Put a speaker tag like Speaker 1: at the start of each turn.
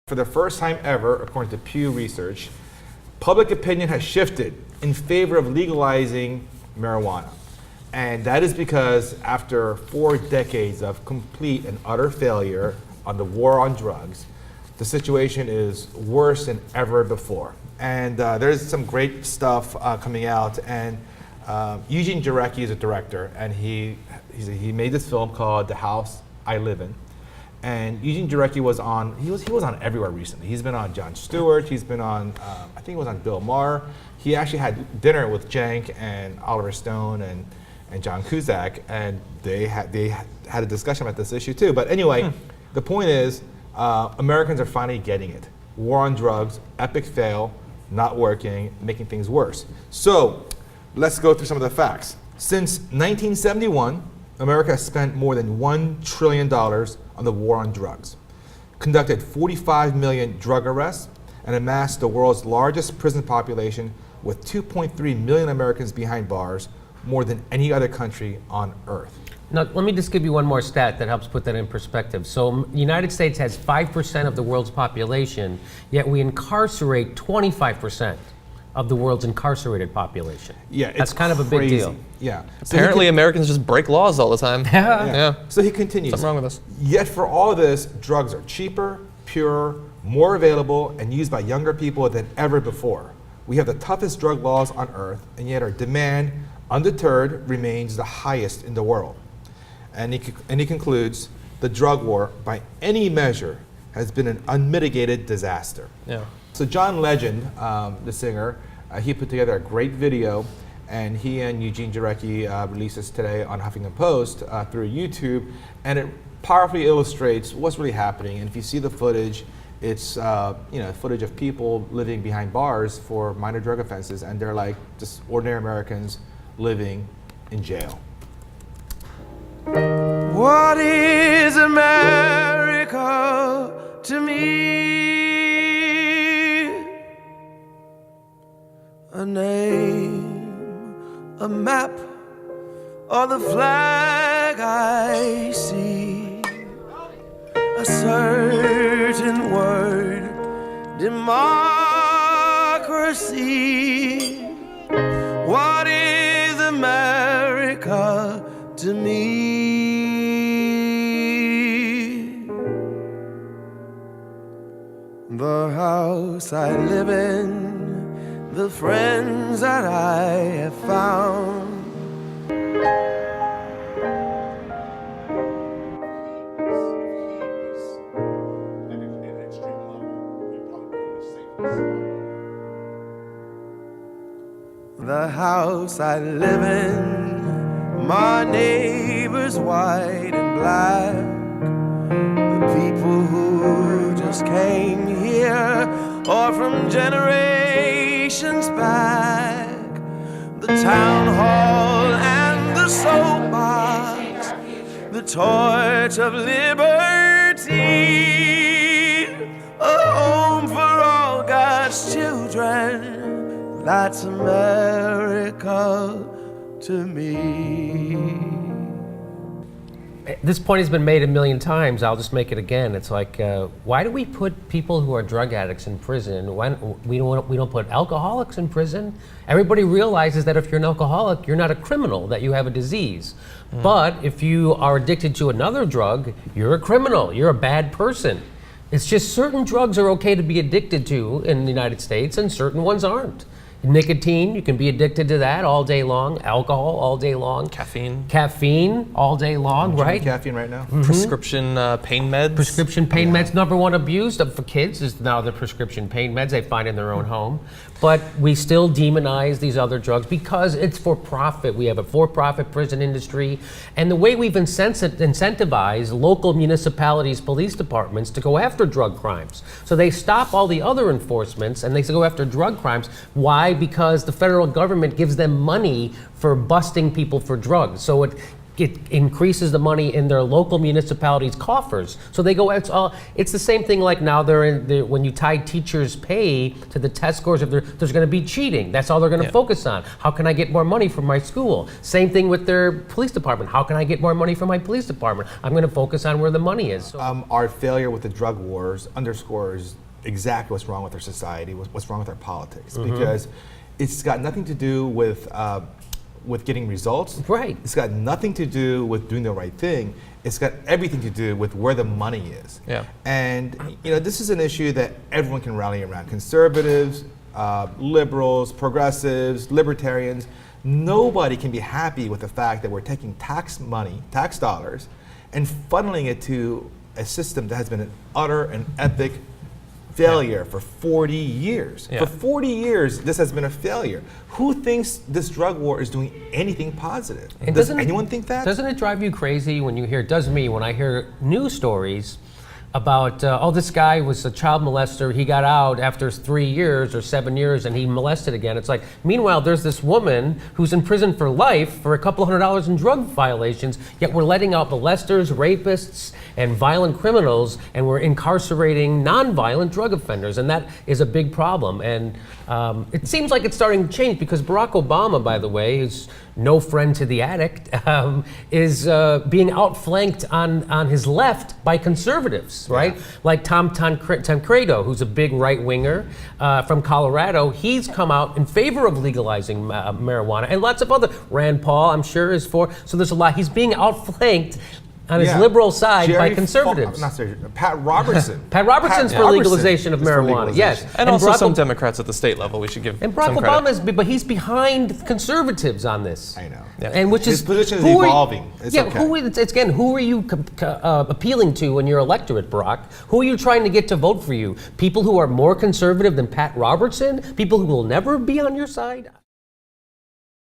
Speaker 1: For the first time ever, according to Pew Research, public opinion has shifted in favor of legalizing marijuana. And that is because after 4 decades of complete and utter failure on the war on drugs, the situation is worse than ever before. And there's some great stuff coming out. And Eugene Jarecki is a director, and he made this film called The House I Live In. And Eugene Jarecki was on, he was on everywhere recently. He's been on Jon Stewart, he's been on, I think he was on Bill Maher. He actually had dinner with Cenk and Oliver Stone and John Cusack, and they had a discussion about this issue too. But anyway, the point is, Americans are finally getting it. War on drugs, epic fail, not working, making things worse. So let's go through some of the facts. Since 1971, America has spent more than $1 trillion on the war on drugs, conducted 45 million drug arrests, and amassed the world's largest prison population with 2.3 million Americans behind bars, more than any other country on earth.
Speaker 2: Now, let me just give you one more stat that helps put that in perspective. So the United States has 5% of the world's population, yet we incarcerate 25% of the world's incarcerated population.
Speaker 1: Yeah,
Speaker 2: that's kind of a big deal.
Speaker 1: Yeah.
Speaker 3: Apparently, Americans just break laws all the time.
Speaker 2: Yeah.
Speaker 1: So he continues.
Speaker 3: Something wrong with us.
Speaker 1: Yet for all this, drugs are cheaper, purer, more available, and used by younger people than ever before. We have the toughest drug laws on earth, and yet our demand, undeterred, remains the highest in the world. And he concludes, the drug war, by any measure, has been an unmitigated disaster.
Speaker 3: Yeah.
Speaker 1: So John Legend, the singer, he put together a great video, and he and Eugene Jarecki released this today on Huffington Post through YouTube, and it powerfully illustrates what's really happening. And if you see the footage, it's footage of people living behind bars for minor drug offenses, and they're like just ordinary Americans living in jail.
Speaker 4: What is America to me? A name, a map, or the flag I see. A certain word, democracy. What is America to me? The house I live in, the friends that I have found. The house I live in, my neighbors white and black, the people who just came here or from generations back, the town hall and the soapbox, the torch of liberty, a home for all God's children. That's America to me.
Speaker 2: This point has been made a million times. I'll just make it again. It's like, why do we put people who are drug addicts in prison? Why we don't put alcoholics in prison? Everybody realizes that if you're an alcoholic, you're not a criminal, that you have a disease. But if you are addicted to another drug, you're a criminal. You're a bad person. It's just certain drugs are okay to be addicted to in the United States, and certain ones aren't. Nicotine, you can be addicted to that all day long. Alcohol all day long. Caffeine all day long, right?
Speaker 1: Caffeine right now.
Speaker 3: Prescription pain meds.
Speaker 2: Prescription pain meds, number one abused for kids is now the prescription pain meds they find in their own home. But we still demonize these other drugs because it's for profit. We have a for-profit prison industry. And the way we've incentivized local municipalities, police departments to go after drug crimes. So they stop all the other enforcements and they go after drug crimes. Why? Because the federal government gives them money for busting people for drugs. So it increases the money in their local municipalities' coffers. So they go, it's the same thing like now when you tie teachers' pay to the test scores, if there's going to be cheating. That's all they're going to focus on. How can I get more money from my school? Same thing with their police department. How can I get more money from my police department? I'm going to focus on where the money is. So,
Speaker 1: Our failure with the drug wars underscores exactly what's wrong with our society, what's wrong with our politics, because it's got nothing to do with getting results.
Speaker 2: Right.
Speaker 1: It's got nothing to do with doing the right thing. It's got everything to do with where the money is.
Speaker 3: Yeah.
Speaker 1: And this is an issue that everyone can rally around. Conservatives, liberals, progressives, libertarians. Nobody can be happy with the fact that we're taking tax money, tax dollars, and funneling it to a system that has been an utter and epic failure for 40 years.
Speaker 3: Yeah.
Speaker 1: For 40 years, this has been a failure. Who thinks this drug war is doing anything positive?
Speaker 2: And
Speaker 1: Does anyone think that?
Speaker 2: Doesn't it drive you crazy when you hear, does me, when I hear news stories about, this guy was a child molester, he got out after 3 years or 7 years and he molested again. It's like, meanwhile, there's this woman who's in prison for life for a couple $100s in drug violations, yet we're letting out molesters, rapists, and violent criminals, and we're incarcerating non-violent drug offenders, and that is a big problem. And it seems like it's starting to change because Barack Obama, by the way, is no friend to the addict, is being outflanked on his left by conservatives, right? Like Tom Tancredo, who's a big right-winger from Colorado. He's come out in favor of legalizing marijuana, and lots of other, Rand Paul, I'm sure, is for. So there's a lot. He's being outflanked on his liberal side by conservatives.
Speaker 1: Pat Robertson.
Speaker 2: Pat Robertson's for legalization of marijuana, yes.
Speaker 3: And also
Speaker 2: Barack
Speaker 3: some Democrats at the state level, we should give
Speaker 2: And Barack
Speaker 3: some credit.
Speaker 2: Obama is, but he's behind conservatives on this.
Speaker 1: I know.
Speaker 3: Yeah.
Speaker 2: And which
Speaker 1: His
Speaker 2: is
Speaker 1: position is
Speaker 2: who are you-
Speaker 1: evolving. It's okay.
Speaker 2: it's again, who are you appealing to in your electorate, Barack? Who are you trying to get to vote for you? People who are more conservative than Pat Robertson? People who will never be on your side?